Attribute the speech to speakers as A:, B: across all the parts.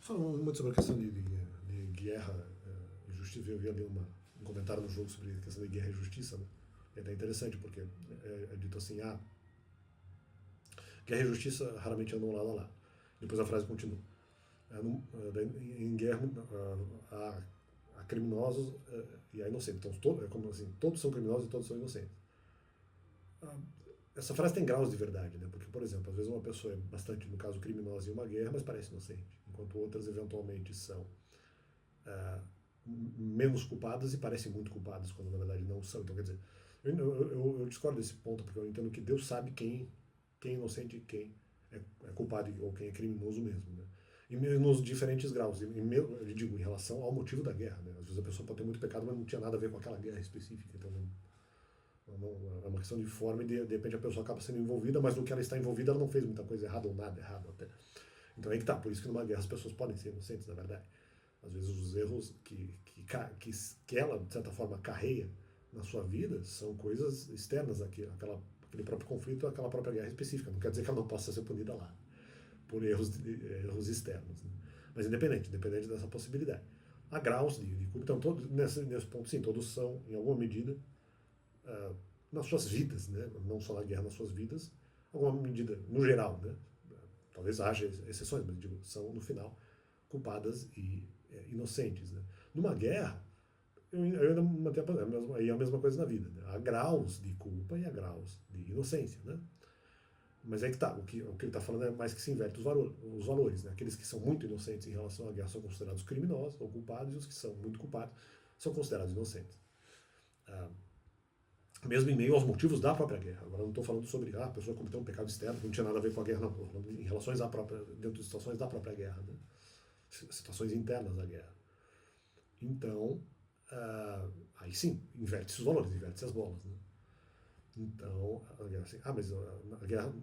A: Falando muito sobre a questão de guerra e justiça, eu vi ali um comentário no jogo sobre a questão de guerra e justiça, né? É até interessante, porque é dito assim, guerra e justiça raramente andam lado a lado. Depois a frase continua. Em guerra há criminosos e há inocentes. Então, é como assim, todos são criminosos e todos são inocentes. Ah, Essa frase tem graus de verdade, né? Porque, por exemplo, às vezes uma pessoa é bastante, no caso, criminosa em uma guerra, mas parece inocente, enquanto outras eventualmente são ah, menos culpadas e parecem muito culpadas, quando na verdade não são. Então, quer dizer, eu discordo desse ponto, porque eu entendo que Deus sabe quem é inocente e quem é culpado ou quem é criminoso mesmo, né? E nos diferentes graus, eu digo, em relação ao motivo da guerra, né? Às vezes a pessoa pode ter muito pecado, mas não tinha nada a ver com aquela guerra específica, então é uma questão de forma e de repente a pessoa acaba sendo envolvida, mas no que ela está envolvida ela não fez muita coisa errada ou nada errado até. Então aí que tá, por isso que numa guerra as pessoas podem ser inocentes, na verdade. Às vezes os erros que ela, de certa forma, carreia na sua vida são coisas externas aquele próprio conflito, aquela própria guerra específica. Não quer dizer que ela não possa ser punida lá por erros externos. Né? Mas independente dessa possibilidade. Há graus de culpa. Então, nesse ponto, sim, todos são, em alguma medida, nas suas vidas, né? Não só na guerra, nas suas vidas, alguma medida, no geral, né? Talvez haja exceções, mas digo, são, no final, culpadas e inocentes. Né? Numa guerra, eu ainda mantenho aí é a mesma coisa na vida. Né? Há graus de culpa e há graus de inocência. Né? Mas é que tá, o que ele está falando é mais que se inverte os valores. Né? Aqueles que são muito inocentes em relação à guerra são considerados criminosos ou culpados, e os que são muito culpados são considerados inocentes. Ah, Mesmo em meio aos motivos da própria guerra. Agora eu não estou falando sobre a pessoa cometeu um pecado externo que não tinha nada a ver com a guerra, não. Estou falando em relações à própria, dentro de situações da própria guerra, né? Situações internas da guerra. Então, aí sim, inverte-se os valores, inverte-se as bolas. Né? Então, a guerra assim, mas a guerra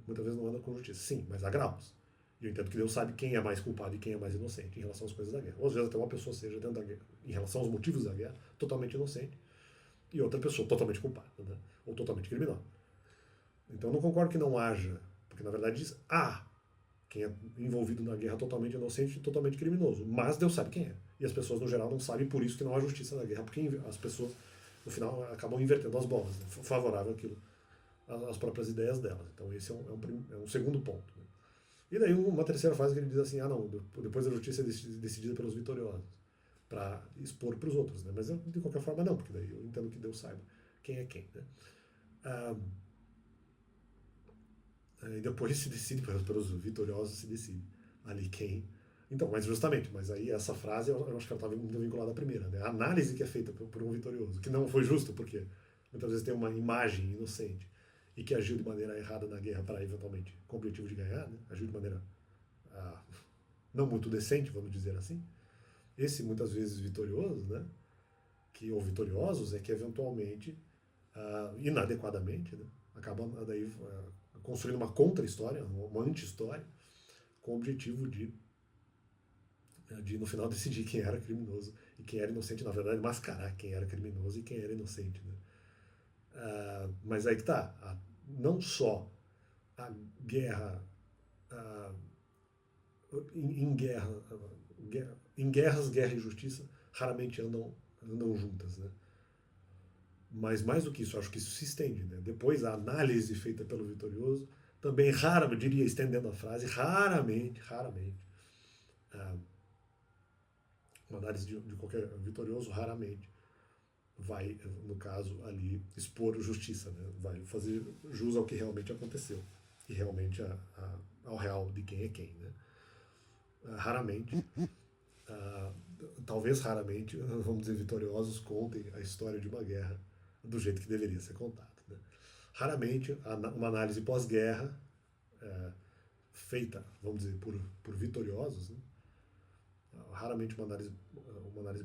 A: muitas vezes não anda com justiça. Sim, mas há graus. E eu entendo que Deus sabe quem é mais culpado e quem é mais inocente em relação às coisas da guerra. Ou às vezes até uma pessoa seja dentro da guerra, em relação aos motivos da guerra, totalmente inocente, e outra pessoa totalmente culpada, né? Ou totalmente criminosa. Então eu não concordo que não haja, porque na verdade diz, quem é envolvido na guerra totalmente inocente e totalmente criminoso. Mas Deus sabe quem é. E as pessoas no geral não sabem, por isso que não há justiça na guerra, porque as pessoas no final acabam invertendo as bolas, né? Favorável aquilo, às próprias ideias delas. Então esse é um segundo ponto. Né? E daí uma terceira fase que ele diz assim, não, depois a justiça é decidida pelos vitoriosos, para expor para os outros. Né? Mas de qualquer forma não, porque daí eu entendo que Deus saiba quem é quem. Né? Ah, e depois se decide, pelos vitoriosos se decide ali quem. Então, mas justamente, mas aí essa frase eu acho que ela estava muito vinculada à primeira, né? A análise que é feita por um vitorioso, que não foi justo, porque muitas vezes tem uma imagem inocente e que agiu de maneira errada na guerra para eventualmente com o objetivo de ganhar, né? Agiu de maneira ah, não muito decente, vamos dizer assim. Esse muitas vezes vitorioso, né? Ou vitoriosos, é que eventualmente, inadequadamente, né? Acabam daí construindo uma contra-história, uma anti-história, com o objetivo de no final decidir quem era criminoso e quem era inocente, na verdade mascarar quem era criminoso e quem era inocente. Né? Mas aí que tá, não só a guerra em guerras, guerra e justiça raramente andam juntas, né? Mas mais do que isso, acho que isso se estende. Né? Depois, a análise feita pelo vitorioso também raramente, eu diria, estendendo a frase, raramente, uma análise de qualquer vitorioso raramente vai, no caso ali, expor justiça, né? Vai fazer jus ao que realmente aconteceu e realmente ao real de quem é quem. Né? Raramente, talvez raramente, vamos dizer, vitoriosos contem a história de uma guerra do jeito que deveria ser contado. Né? Raramente, uma análise pós-guerra feita, vamos dizer, por vitoriosos, né? Raramente uma análise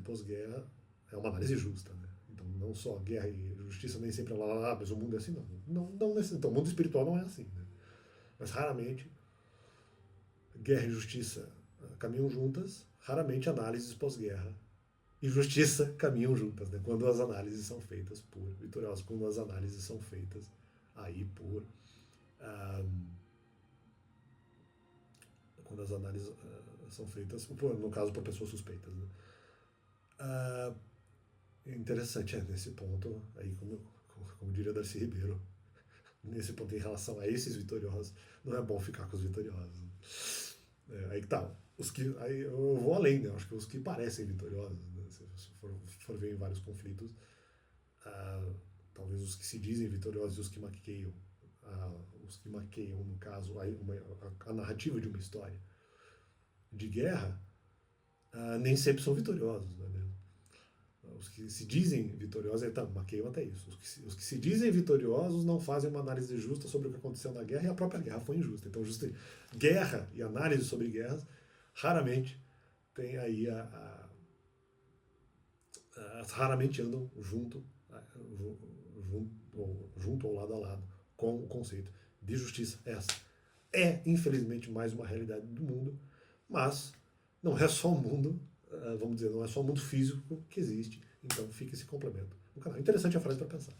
A: pós-guerra é uma análise justa. Né? Então, não só guerra e justiça, nem sempre lá, mas o mundo é assim, não. Então, o mundo espiritual não é assim. Né? Mas raramente guerra e justiça caminham juntas, raramente análises pós-guerra e justiça caminham juntas, né? Quando as análises são feitas por vitoriosos, quando as análises são feitas aí por quando as análises são feitas, no caso, por pessoas suspeitas. Né? Interessante, nesse ponto, aí como diria Darcy Ribeiro, nesse ponto em relação a esses vitoriosos, não é bom ficar com os vitoriosos. Aí que tá. Aí eu vou além, né? Acho que os que parecem vitoriosos, né? Se for ver em vários conflitos, talvez os que se dizem vitoriosos e os que maqueiam, no caso, a narrativa de uma história de guerra, nem sempre são vitoriosos, não é mesmo? Os que se dizem vitoriosos, maqueiam até isso. Os que se dizem vitoriosos não fazem uma análise justa sobre o que aconteceu na guerra, e a própria guerra foi injusta. Então, guerra e análise sobre guerras raramente tem aí raramente andam junto ou lado a lado com o conceito de justiça. Essa é, infelizmente, mais uma realidade do mundo, mas não é só o mundo, vamos dizer, não é só o mundo físico que existe. Então fica esse complemento no canal. Interessante a frase para pensar.